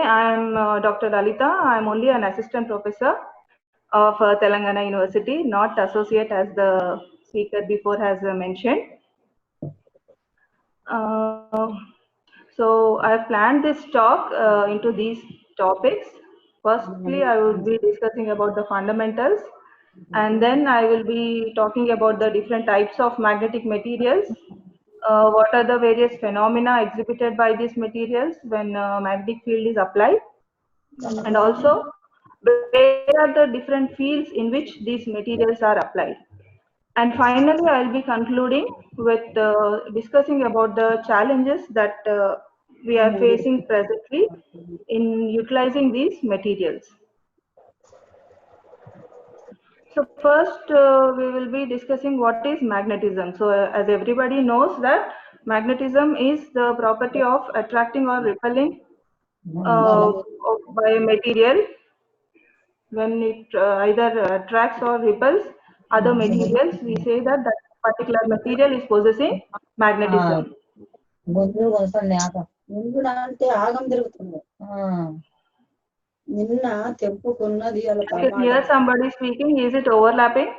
I'm Dr. LALITHA. I'm only an assistant professor of Telangana University, not associate as the speaker before has mentioned. So I've planned this talk into these topics. Firstly, I will be discussing about the fundamentals, and then I will be talking about the different types of magnetic materials. What are the various phenomena exhibited by these materials when magnetic field is applied, and also where are the different fields in which these materials are applied. And finally, I'll be concluding with discussing about the challenges that we are facing presently in utilizing these materials. So first, we will be discussing what is magnetism. So as everybody knows that magnetism is the property of attracting or repelling by a material when it either attracts or repels other materials. We say that that particular material is possessing magnetism. I can hear somebody speaking. Is it overlapping?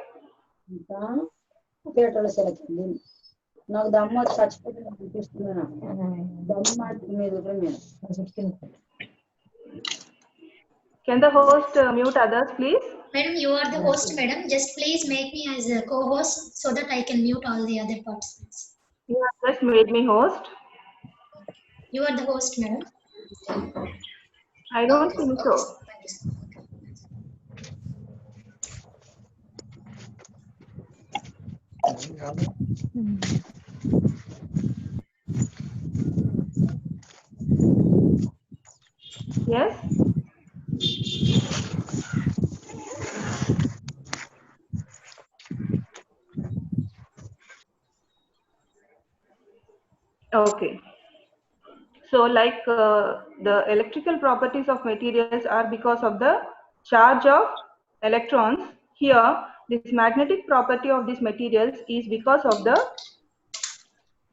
Can the host mute others, please? Madam, you are the host, madam. Just please make me as a co-host so that I can mute all the other participants. You have just made me host. You are the host, madam. I don't think so. Yes? Okay. So like the electrical properties of materials are because of the charge of electrons. Here, this magnetic property of these materials is because of the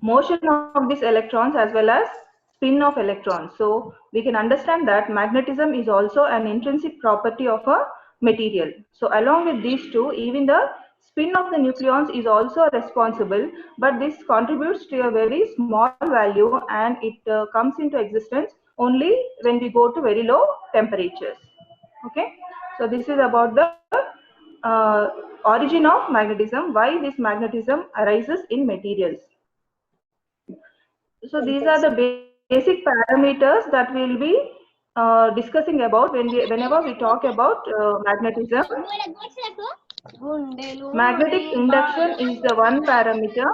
motion of these electrons as well as spin of electrons. So we can understand that magnetism is also an intrinsic property of a material. So along with these two, even the spin of the nucleons is also responsible, but this contributes to a very small value and it comes into existence only when we go to very low temperatures. Okay, so this is about the origin of magnetism, why this magnetism arises in materials. So these are the basic parameters that we'll be discussing about whenever we talk about magnetism. Magnetic induction is the one parameter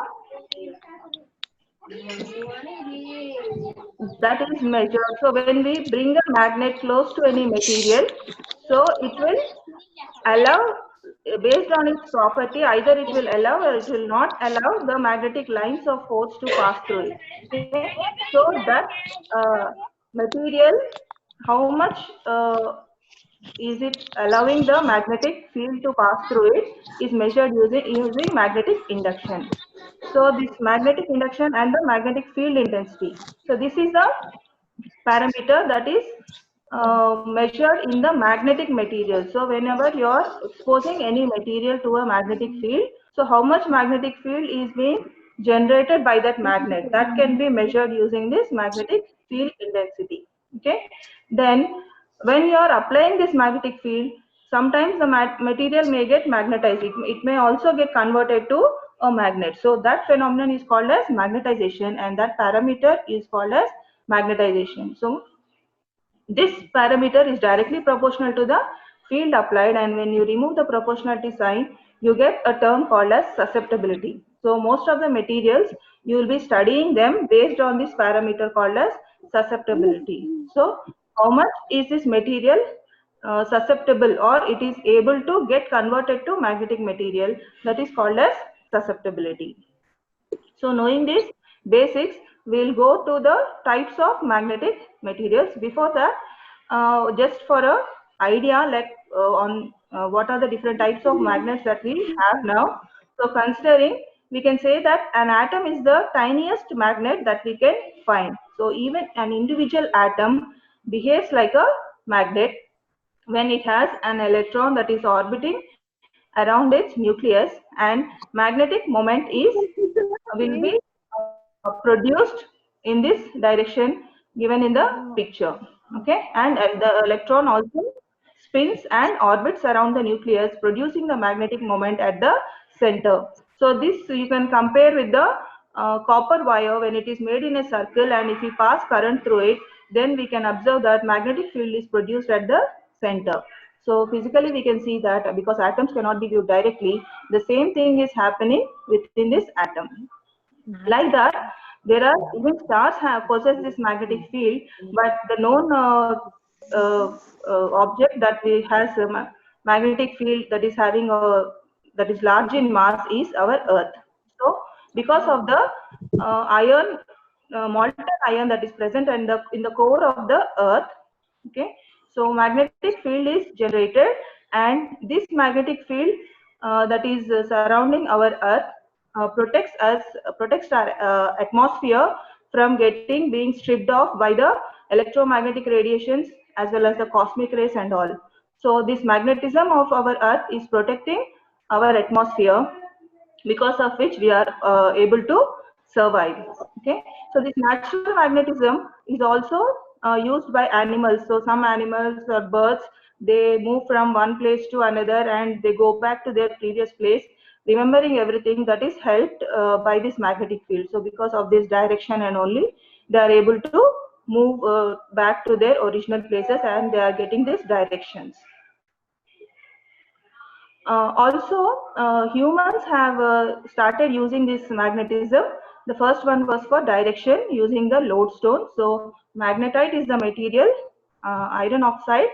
that is measured. So when we bring a magnet close to any material, so it will allow, based on its property, either it will allow or it will not allow the magnetic lines of force to pass through it. Okay, so that material, how much is it allowing the magnetic field to pass through it is measured using magnetic induction. So this magnetic induction and the magnetic field intensity. So this is the parameter that is measured in the magnetic material. So whenever you are exposing any material to a magnetic field, so how much magnetic field is being generated by that magnet, that can be measured using this magnetic field intensity. Okay, then when you are applying this magnetic field, sometimes the material may get magnetized. It may also get converted to a magnet. So that phenomenon is called as magnetization, and that parameter is called as magnetization. So this parameter is directly proportional to the field applied, and when you remove the proportionality sign, you get a term called as susceptibility. So most of the materials, you will be studying them based on this parameter called as susceptibility. So how much is this material susceptible, or it is able to get converted to magnetic material, that is called as susceptibility. So knowing these basics, we'll go to the types of magnetic materials. Before that, just for a idea, like on what are the different types of magnets that we have now. So considering, we can say that an atom is the tiniest magnet that we can find. So even an individual atom behaves like a magnet when it has an electron that is orbiting around its nucleus, and magnetic moment is will be produced in this direction given in the picture. Okay, and the electron also spins and orbits around the nucleus, producing the magnetic moment at the center. So this you can compare with the copper wire when it is made in a circle, and if we pass current through it, then we can observe that magnetic field is produced at the center. So physically we can see that because atoms cannot be viewed directly, the same thing is happening within this atom. Like that, there are even stars have possess this magnetic field, but the known object that we has a magnetic field that is having a that is large in mass is our Earth. So because of the iron molten iron that is present in the core of the Earth, okay, so magnetic field is generated, and this magnetic field that is surrounding our Earth protects our atmosphere from getting being stripped off by the electromagnetic radiations as well as the cosmic rays and all. So this magnetism of our Earth is protecting our atmosphere, because of which we are able to survive. Okay, so this natural magnetism is also used by animals. So some animals or birds, they move from one place to another and they go back to their previous place, remembering everything that is helped by this magnetic field. So because of this direction and only, they are able to move back to their original places, and they are getting these directions. Also, humans have started using this magnetism. The first one was for direction using the lodestone. So magnetite is the material, iron oxide,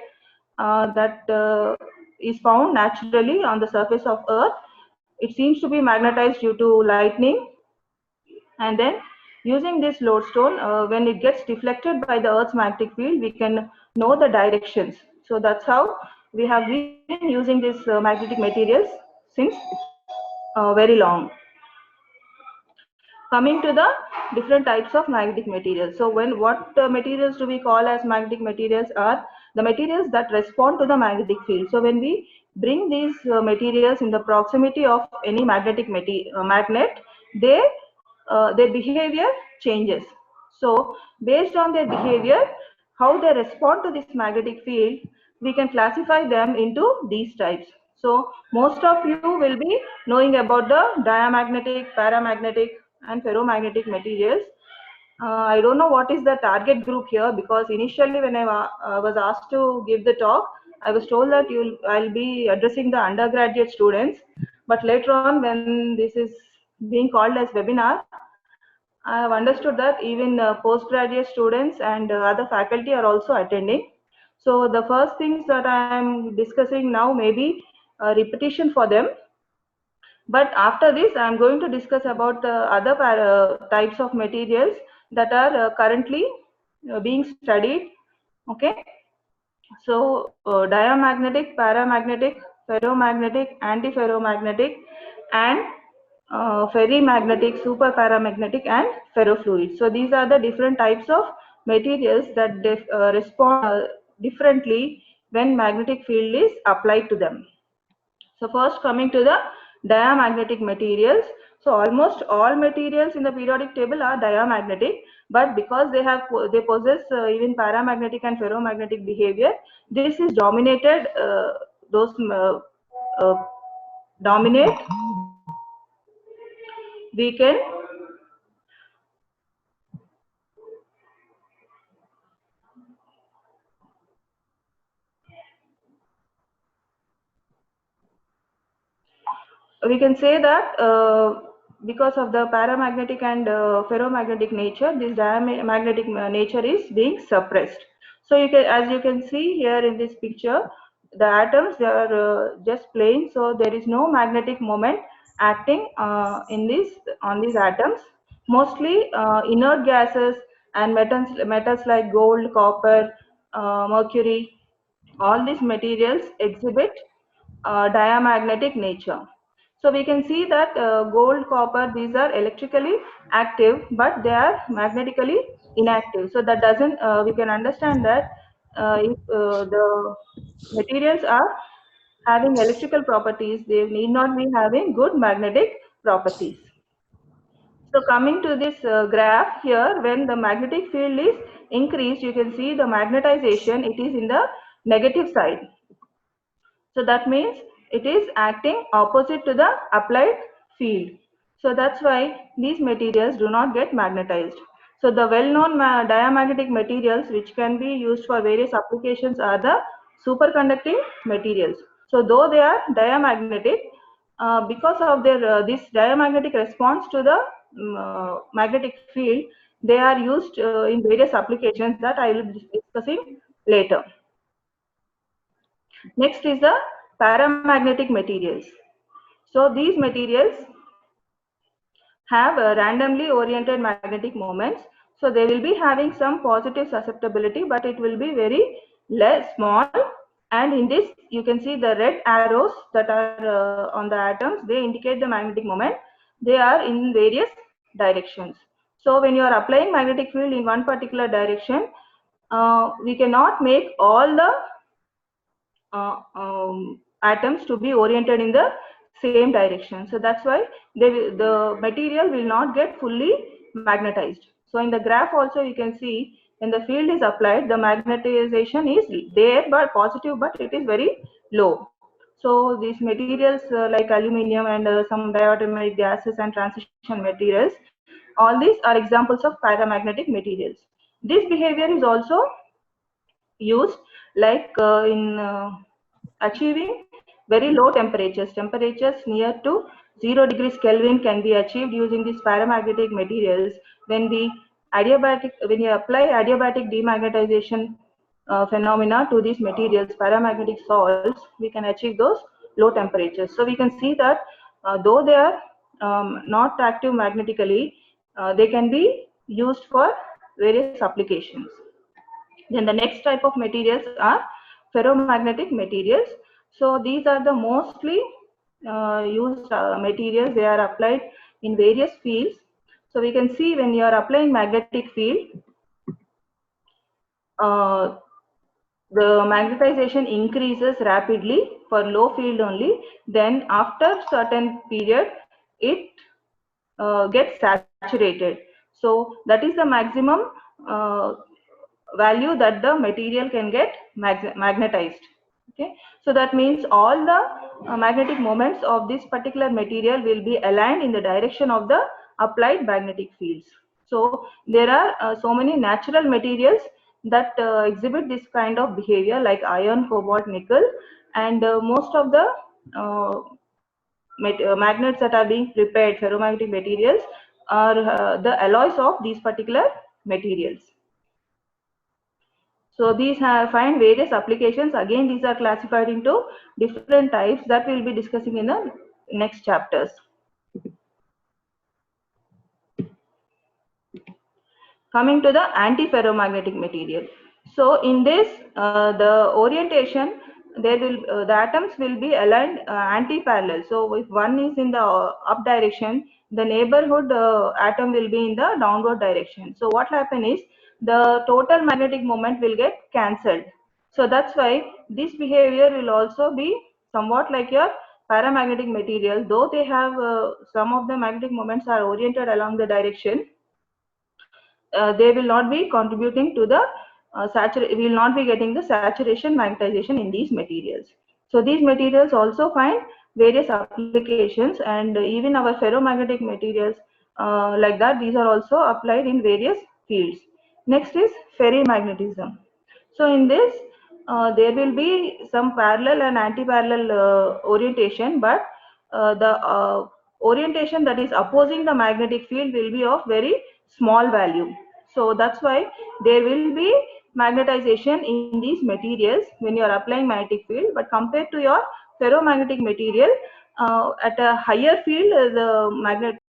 that is found naturally on the surface of Earth. It seems to be magnetized due to lightning, and then using this lodestone, when it gets deflected by the Earth's magnetic field, we can know the directions. So that's how we have been using this magnetic materials since very long. Coming to the different types of magnetic materials. So what materials do we call as magnetic materials are the materials that respond to the magnetic field. So when we bring these materials in the proximity of any magnet, they their behavior changes. So based on their behavior, how they respond to this magnetic field, we can classify them into these types. So most of you will be knowing about the diamagnetic, paramagnetic, and ferromagnetic materials. I don't know what is the target group here, because initially when I was asked to give the talk, I was told that I'll be addressing the undergraduate students. But later on, when this is being called as webinar, I have understood that even postgraduate students and other faculty are also attending. So the first things that I am discussing now may be a repetition for them. But after this, I am going to discuss about the other types of materials that are currently being studied. Okay, so diamagnetic, paramagnetic, ferromagnetic, antiferromagnetic, and ferrimagnetic, superparamagnetic, and ferrofluid. So these are the different types of materials that respond differently when magnetic field is applied to them. So first, coming to the diamagnetic materials. So almost all materials in the periodic table are diamagnetic, but because they possess even paramagnetic and ferromagnetic behavior, this is dominated. Those uh, dominate. We can say that because of the paramagnetic and ferromagnetic nature, this diamagnetic nature is being suppressed. So as you can see here in this picture, the atoms, they are just plain. So there is no magnetic moment acting on these atoms. Mostly inert gases and metals like gold, copper, mercury, all these materials exhibit diamagnetic nature. So we can see that gold, copper, these are electrically active, but they are magnetically inactive. So that doesn't, we can understand that if the materials are having electrical properties, they need not be having good magnetic properties. So coming to this graph here, when the magnetic field is increased, you can see the magnetization, it is in the negative side. So that means it is acting opposite to the applied field. So that's why these materials do not get magnetized. So the well-known diamagnetic materials which can be used for various applications are the superconducting materials. So though they are diamagnetic, because of their this diamagnetic response to the magnetic field, they are used in various applications that I will be discussing later. Next is the paramagnetic materials. So these materials have randomly oriented magnetic moments. So they will be having some positive susceptibility, but it will be very less small. And in this, you can see the red arrows that are on the atoms. They indicate the magnetic moment. They are in various directions. So when you are applying magnetic field in one particular direction, we cannot make all the atoms to be oriented in the same direction. So that's why the material will not get fully magnetized. So in the graph also you can see when the field is applied, the magnetization is there but positive, but it is very low. So these materials like aluminium and some diatomic gases and transition materials, all these are examples of paramagnetic materials. This behavior is also used like in achieving very low temperatures. Temperatures near to 0 degrees Kelvin can be achieved using these paramagnetic materials. When when you apply adiabatic demagnetization phenomena to these materials, paramagnetic salts, we can achieve those low temperatures. So we can see that though they are not active magnetically, they can be used for various applications. Then the next type of materials are ferromagnetic materials. So these are the mostly used materials. They are applied in various fields. So we can see when you are applying magnetic field, uh, the magnetization increases rapidly for low field only. Then after certain period, it gets saturated. So that is the maximum uh, value that the material can get magnetized. Okay, so that means all the magnetic moments of this particular material will be aligned in the direction of the applied magnetic fields. So there are so many natural materials that exhibit this kind of behavior, like iron, cobalt, nickel, and most of the uh, magnets that are being prepared, ferromagnetic materials, are the alloys of these particular materials. So these find various applications. Again, these are classified into different types that we'll be discussing in the next chapters. Coming to the antiferromagnetic material. So in this, the orientation, there will the atoms will be aligned anti-parallel. So if one is in the up direction, the neighborhood atom will be in the downward direction. So what happen is the total magnetic moment will get cancelled. So that's why this behavior will also be somewhat like your paramagnetic material. Though they have some of the magnetic moments are oriented along the direction, they will not be contributing to the we will not be getting the saturation magnetization in these materials. So these materials also find various applications, and even our ferromagnetic materials like that, these are also applied in various fields. Next is ferrimagnetism. So in this, there will be some parallel and anti-parallel orientation, but the orientation that is opposing the magnetic field will be of very small value. So that's why there will be magnetization in these materials when you are applying magnetic field, but compared to your ferromagnetic material, at a higher field, the magnet